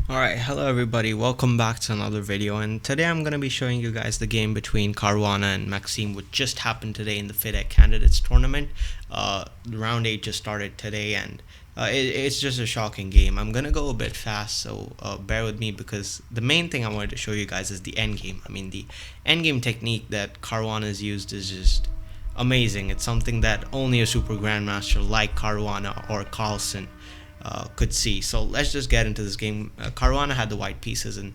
Alright, hello everybody, welcome back to another video, and today I'm going to be showing you guys the game between Caruana and Maxime, which just happened today in the FIDE Candidates tournament. Round 8 just started today, and it's just a shocking game. I'm going to go a bit fast, so bear with me, because the main thing I wanted to show you guys is the endgame. I mean, the endgame technique that Caruana has used is just amazing. It's something that only a super grandmaster like Caruana or Carlsen could see. So let's just get into this game. Caruana had the white pieces, and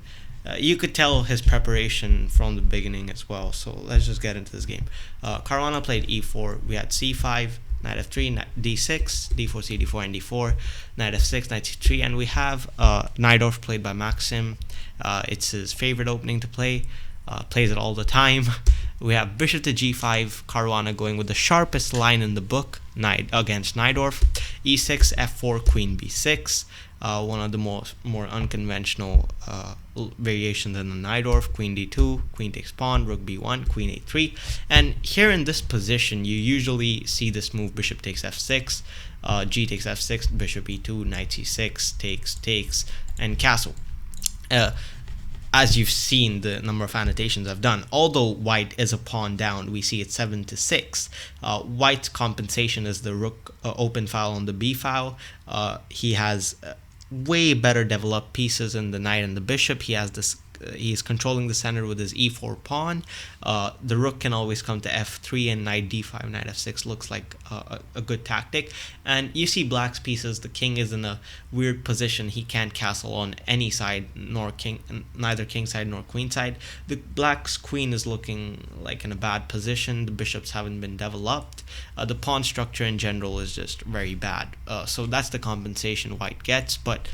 you could tell his preparation from the beginning as well. So let's just get into this game. Caruana played e4. We had c5, knight f3, knight d6, d4, c d4, and d4, knight f6, knight c3, and we have knight off played by Maxim. It's his favorite opening to play. Plays it all the time. We have bishop to g5, Caruana going with the sharpest line in the book, knight against Najdorf, e6, f4, queen b6, one of the more unconventional variations in the Najdorf, queen d2, queen takes pawn, rook b1, queen a3, and here in this position you usually see this move, bishop takes f6, g takes f6, bishop e2, knight c6, takes, and castle. As you've seen the number of annotations I've done, although white is a pawn down, we see it's 7-6. White's compensation is the rook open file on the b file. He has way better developed pieces in the knight and the bishop. He has this. He's controlling the center with his e4 pawn. The rook can always come to f3, and knight d5, knight f6 looks like a good tactic. And you see black's pieces. The king is in a weird position. He can't castle on any side, neither king side nor queen side. The black's queen is looking like in a bad position. The bishops haven't been developed. The pawn structure in general is just very bad. So that's the compensation white gets, but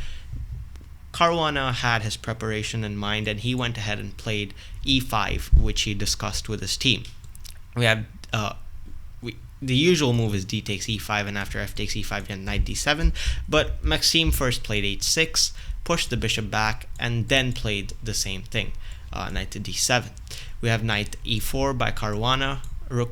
Caruana had his preparation in mind, and he went ahead and played e5, which he discussed with his team. We have the usual move is d takes e5, and after f takes e5 you have knight d7, but Maxime first played h6, pushed the bishop back, and then played the same thing, knight to d7. We have knight e4 by Caruana,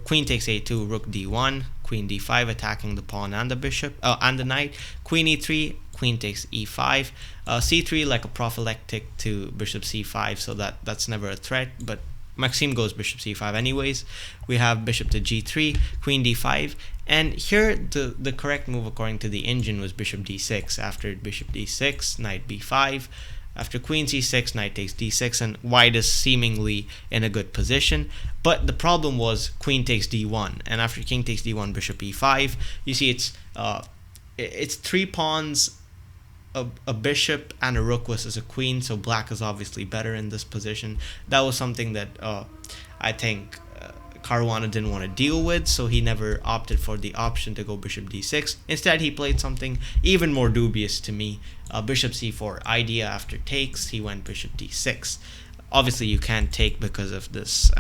queen takes a2, rook d1, queen d5 attacking the pawn and the bishop and the knight, queen e3, queen takes e5, c3 like a prophylactic to bishop c5, so that's never a threat, but Maxime goes bishop c5 anyways. We have bishop to g3, queen d5, and here the correct move according to the engine was bishop d6. After bishop d6, knight b5, after queen c6, knight takes d6, and white is seemingly in a good position. But the problem was queen takes d1, and after king takes d1, bishop e5. You see it's three pawns, a bishop and a rook versus a queen, so black is obviously better in this position. That was something that I think Caruana didn't want to deal with, so he never opted for the option to go bishop d6. Instead, he played something even more dubious to me, bishop c4 idea. After takes, he went bishop d6. Obviously, you can't take because of this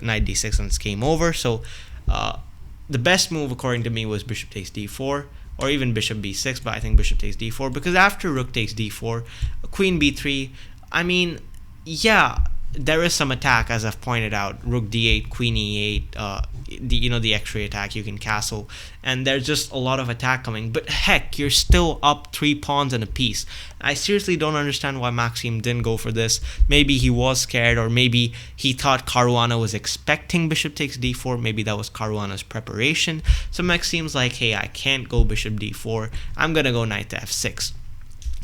knight d6, and it's game over. So the best move according to me was bishop takes d4, or even bishop b6, but I think bishop takes d4, because after rook takes d4, queen b3, I mean, yeah, there is some attack, as I've pointed out, rook d8, queen e8, the x-ray attack, you can castle, and there's just a lot of attack coming, but heck, you're still up 3 pawns and a piece. I seriously don't understand why Maxime didn't go for this. Maybe he was scared, or maybe he thought Caruana was expecting bishop takes d4, maybe that was Caruana's preparation. So Maxime's like, hey, I can't go bishop d4, I'm gonna go knight to f6.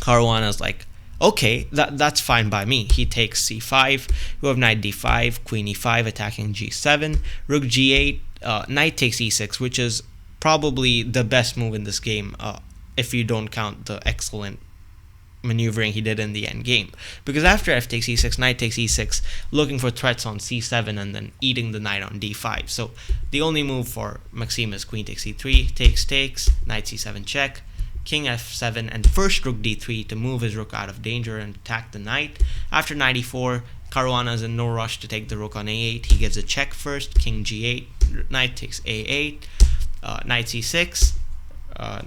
Caruana's like, okay, that's fine by me. He takes c5, we have knight d5, queen e5 attacking g7, rook g8, knight takes e6, which is probably the best move in this game, if you don't count the excellent maneuvering he did in the end game. Because after f takes e6, knight takes e6, looking for threats on c7 and then eating the knight on d5. So the only move for Maxime is queen takes e3, takes, knight c7 check, king f7, and first rook d3 to move his rook out of danger and attack the knight. After knight e4, Caruana is in no rush to take the rook on a8. He gives a check first, king g8, knight takes a8, knight c6,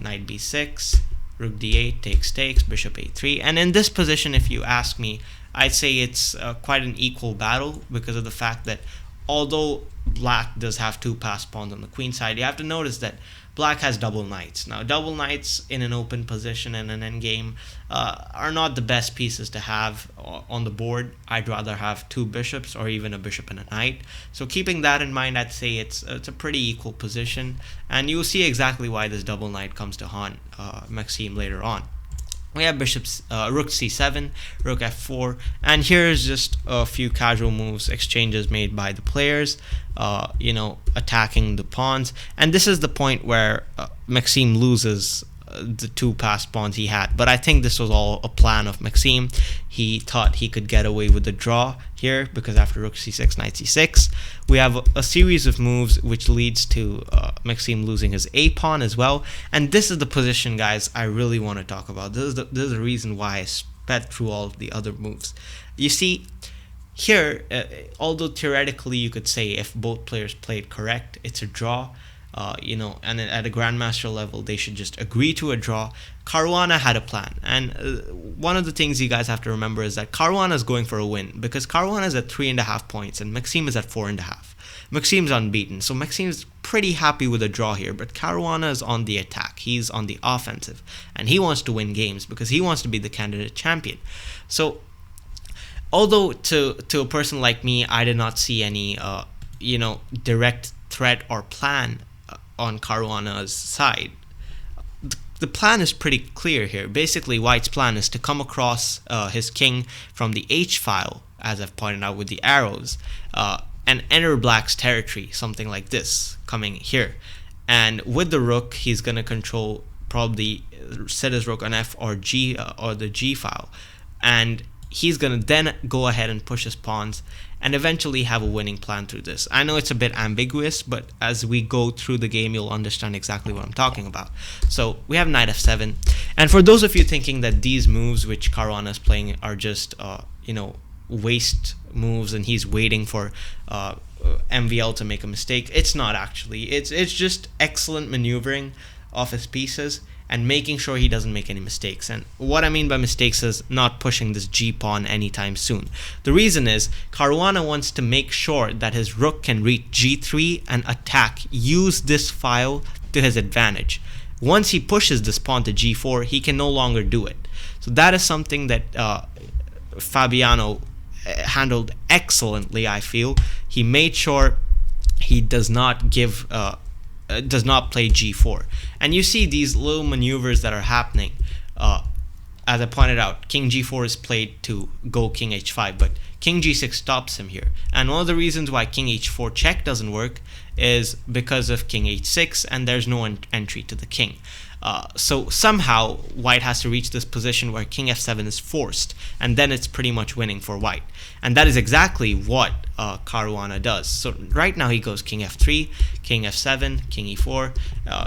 knight b6, rook d8, takes, bishop a3. And in this position, if you ask me, I'd say it's quite an equal battle, because of the fact that although black does have 2 passed pawns on the queen side, you have to notice that black has double knights. Now, double knights in an open position in an endgame are not the best pieces to have on the board. I'd rather have two bishops or even a bishop and a knight. So keeping that in mind, I'd say it's a pretty equal position, and you'll see exactly why this double knight comes to haunt Maxime later on. We have rook c7, rook f4, and here's just a few casual moves, exchanges made by the players, attacking the pawns. And this is the point where Maxime loses the two past pawns he had. But I think this was all a plan of Maxime. He thought he could get away with the draw here, because after rook c6, knight c6, we have a series of moves which leads to Maxime losing his a pawn as well. And this is the position, guys, I really want to talk about. This is the reason why I sped through all the other moves. You see, here, although theoretically you could say if both players played correct, it's a draw. And at a grandmaster level, they should just agree to a draw. Caruana had a plan, and one of the things you guys have to remember is that Caruana is going for a win, because Caruana is at 3.5 points and Maxime is at 4.5. Maxime's unbeaten, so Maxime's pretty happy with a draw here, but Caruana is on the attack. He's on the offensive, and he wants to win games because he wants to be the candidate champion. So, although to a person like me, I did not see any direct threat or plan on Caruana's side, the plan is pretty clear here. Basically, White's plan is to come across his king from the H file, as I've pointed out with the arrows, and enter Black's territory, something like this, coming here. And with the rook, he's going to control, probably set his rook on F or G or the G file, and he's going to then go ahead and push his pawns and eventually have a winning plan through this. I know it's a bit ambiguous, but as we go through the game, you'll understand exactly what I'm talking about. So we have knight f7, and for those of you thinking that these moves which Caruana is playing are just waste moves and he's waiting for MVL to make a mistake, it's not actually. It's just excellent maneuvering of his pieces and making sure he doesn't make any mistakes. And what I mean by mistakes is not pushing this G pawn anytime soon. The reason is Caruana wants to make sure that his rook can reach G3 and attack, use this file to his advantage. Once he pushes this pawn to G4, he can no longer do it. So that is something that Fabiano handled excellently, I feel. He made sure he does not play G4. And you see these little maneuvers that are happening. As I pointed out, King G4 is played to go King H5, but King G6 stops him here. And one of the reasons why King H4 check doesn't work is because of King H6, and there's no entry to the king. So somehow White has to reach this position where King F7 is forced, and then it's pretty much winning for White. And that is exactly what Caruana does. So right now he goes King F3, King F7, King E4.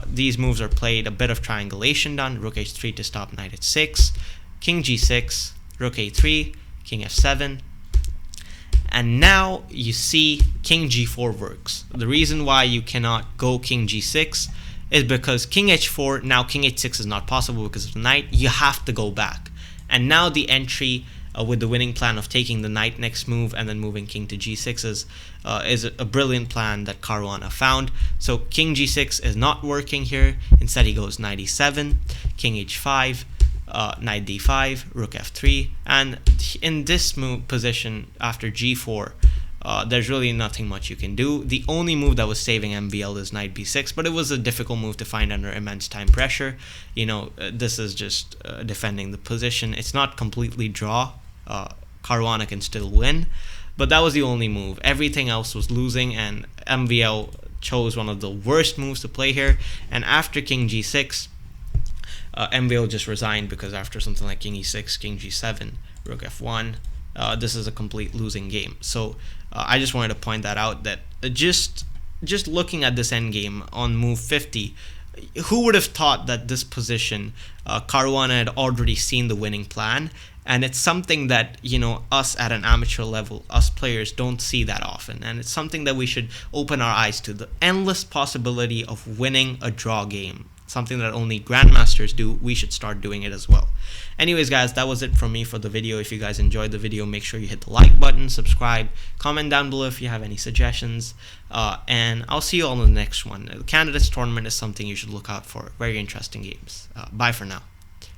These moves are played, a bit of triangulation done, Rook H3 to stop Knight H6, King G6, Rook A3, King F7. And now you see King G4 works. The reason why you cannot go King G6 is because King H4, now King H6 is not possible because of the knight. You have to go back. And now the entry with the winning plan of taking the knight next move and then moving King to G6 is a brilliant plan that Caruana found. So King G6 is not working here. Instead he goes Knight E7, King H5, Knight D5, Rook F3, and in this move position after G4, there's really nothing much you can do. The only move that was saving MVL is Knight B6, but it was a difficult move to find under immense time pressure. This is just defending the position. It's not completely draw. Caruana can still win, but that was the only move. Everything else was losing, and MVL chose one of the worst moves to play here. And after King G6, MVL just resigned, because after something like King E6, King G7, Rook F1, this is a complete losing game. So I just wanted to point that out, that just looking at this endgame on move 50, who would have thought that this position, Caruana had already seen the winning plan, and it's something that, us at an amateur level, us players don't see that often, and it's something that we should open our eyes to, the endless possibility of winning a draw game. something that only grandmasters do, we should start doing it as well. Anyways guys, that was it from me for the video. If you guys enjoyed the video, make sure you hit the like button, subscribe, comment down below if you have any suggestions, and I'll see you all in the next one. The Candidates tournament is something you should look out for. Very interesting games. Bye for now.